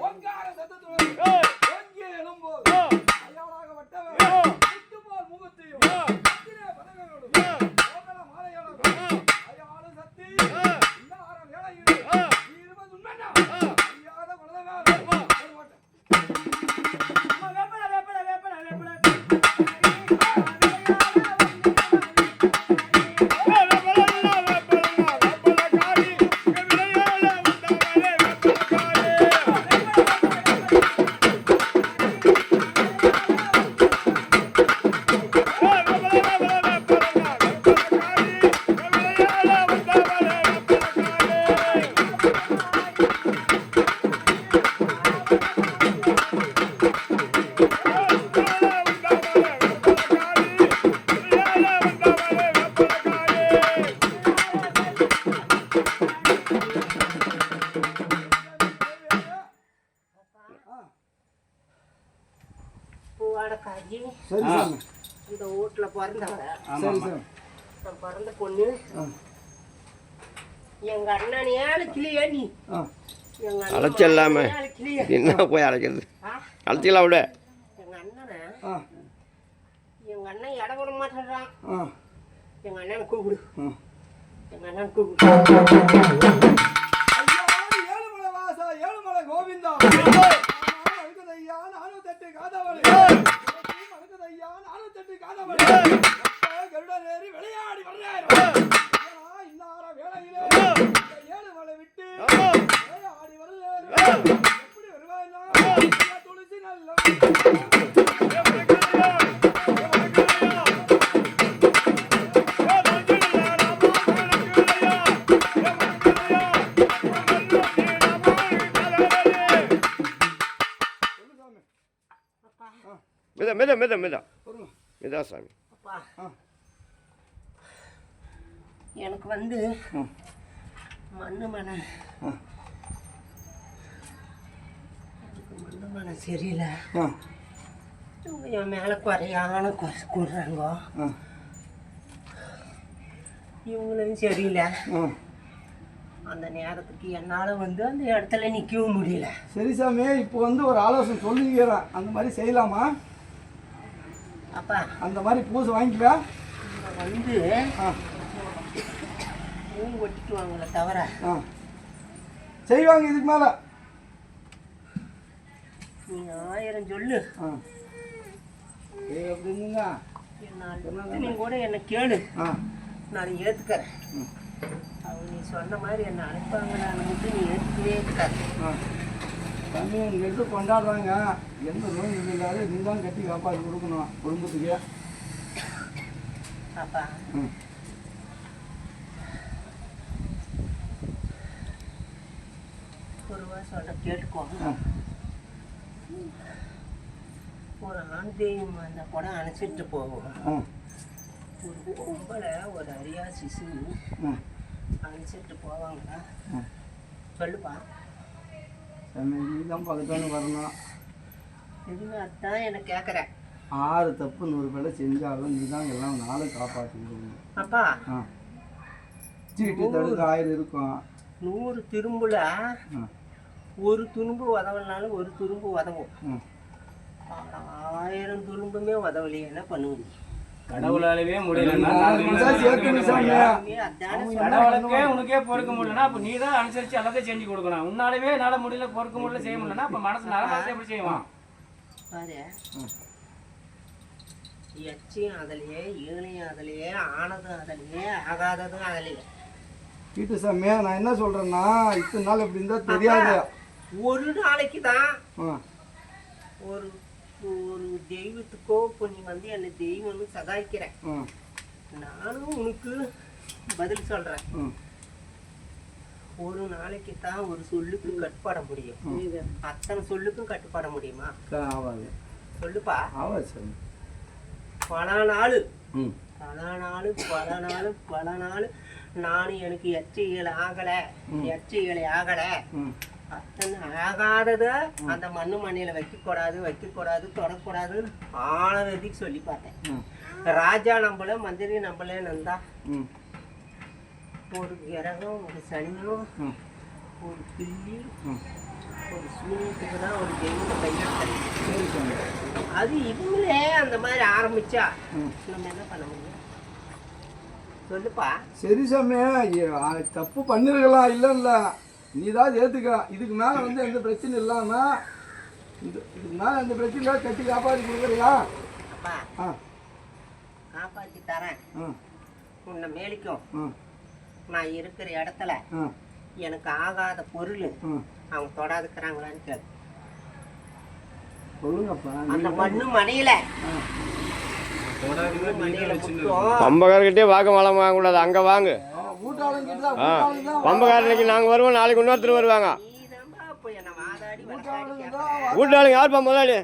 ஓம் வாடக்காஜி சரி சாமி. இந்த வீட்டுல பிறந்தவங்க. சரி சாமி. நான் பிறந்த பொண்ணு. எங்க அண்ணன் ஏழு கிளியா நீ அழைச்சிடலாமே என்ன போய் அழைக்கிறது அழைச்சிக்கலாம் விட எங்க அண்ணனை எங்க அண்ணன் இடம் விட மாட்டேறான். எங்க அண்ணனை கூப்பிடு. எங்க அண்ணன் கூப்பிடு. ஏழுமலை வாசா ஏழுமலை கோவிந்தா ஐயா நானும் தட்டு காதவளே ஐயா நானும் தட்டு காதவளே கருடன் ஏறி விளையாடி வர்றாரு இன்னார வேளையிலே ஏழுமலை விட்டு விளையாடி வர்றாரு எப்படி வருவாய்னா துளசி நல்ல மெதா சாமி. எனக்கு வந்து மண்ணு மனை சரியில்லை. என் மேலே குறையான கூடுறாங்க. இவங்களும் சரியில்லை. அந்த நேரத்துக்கு என்னால் வந்து அந்த இடத்துல நிற்கவும் முடியல. சரி சாமி, இப்போ வந்து ஒரு ஆலோசனை சொல்லிக்கிறேன். அந்த மாதிரி செய்யலாமா? அப்பா அந்த மாதிரி பூசை வாங்கிக்கல வந்து பூ ஒட்டிக்குவாங்களே தவிர செய்வாங்க. இதுக்கு மேலே நீ 1000 சொல்லு. அப்படிங்க நீ கூட என்னை கேளு, நான் ஏற்றுக்கிறேன். அவங்க நீ சொன்ன மாதிரி என்னை அனுப்பாங்களான்னு மட்டும் நீ ஏற்றுக்கவே தண்ணி இங்கே எடுத்து கொண்டாடுறாங்க. எந்த நோய் இல்லாத நீ தான் கட்டி காப்பாற்றி கொடுக்கணும் குடும்பத்துக்கு. அப்பா ஒரு சொல்ல கேட்டுக்கோங்க. ஒரு ஆண் தெய்வம் அந்த கூட அணைச்சிட்டு போவோம். ஒரு பொம்பளை ஒரு அரியா சிசு அணைச்சிட்டு போவாங்களா? சொல்லுப்பா. நீ தான் பக்கத்தானு வரணும். இதுங்க அதான் எனக்கு கேட்குறேன். 6 தப்பு 100 பேரை செஞ்சாலும் நீ தான் எல்லாம் நாளை காப்பாற்றிக்கணும். அப்பா சீட்டு தடுக்க 1000 இருக்கும். 100 திரும்புல ஒரு துரும்பு உதவலனாலும் ஒரு துரும்பு உதவும். 1000 துரும்புமே உதவலையே என்ன பண்ணுவீங்க? கடவுளாலவே முடியலன்னா கடவுளுக்கே உனக்கே பொறுக்க முடியலன்னா அப்ப நீ தான் அனுசரிச்சு எல்லாத்தையும் செஞ்சு கொடுக்கணும். உன்னாலவே என்னால முடியல பொறுக்க முடியல செய்ய முடியலன்னா அப்ப மனசுனால எப்படி செய்வான் பாரு. எச்சையும் அதிலேயே ஏழையும் அதிலேயே ஆனதும் அதிலேயே ஆகாததும் அதிலேயே. வீட்டு சாமி, நான் என்ன சொல்றேன்னா இத்தனை நாள் எப்படி இருந்தா தெரியாது. ஒரு நாளைக்கு தான் ஒரு ஒரு தெய்வத்துக்கோ இப்போ நீ வந்து என்னை தெய்வம்னு சகாய்க்கிறேன். நானும் உனக்கு பதில் சொல்றேன். ஒரு நாளைக்கு தான் ஒரு சொல்லுக்கு கட்டுப்பட முடியும். அத்தனை சொல்லுக்கும் கட்டுப்பட முடியுமா? சொல்லுப்பா. பல நாள் நானும் எனக்கு எச்சைகளை ஆகலை அத்தனை ஆகாதத அந்த மண்ணில வைக்கக்கூடாது தொடக்கூடாது ஆனதுக்கு சொல்லி பார்த்தேன். ராஜா நம்பல மந்திரி நம்பல நந்தா ஒரு கிரகம் ஒரு சனியும் ஒரு பில்லி ஒரு சூரியத்துக்கு தான் ஒரு தெய்வத்தை கையெழுத்தேன். அது இவங்களே அந்த மாதிரி ஆரம்பிச்சா நம்ம என்ன பண்ண முடியும்? சொல்லுப்பா. சரி சாமி, தப்பு பண்ணிருக்கலாம், இல்ல நீ தான் ஏத்துக்கலாம். இதுக்கு மேல வந்து எந்த பிரச்சனை இல்லாம இதுக்கு மேல எந்த பிரச்சனை கட்டி காப்பாற்றி கொடுக்குறியா? காப்பாற்றி தரேன். உன்னை மேலிக்கும் நான் இருக்கிற இடத்துல எனக்கு ஆகாத பொருள் அவங்க தொடாதுக்கிறாங்களான்னு கேளு. சொல்லுங்கப்பா. அந்த மண்ணு மனையில பம்பக்காரர்கிட்டே வாங்க வளம் வாங்கக்கூடாது. அங்கே வாங்க. பம்பக்காரனுக்கு நாங்கள் வருவோம், நாளைக்கு இன்னொருத்தர் வருவாங்க. வீட்டாளுங்க யாருப்பா முதலாளி?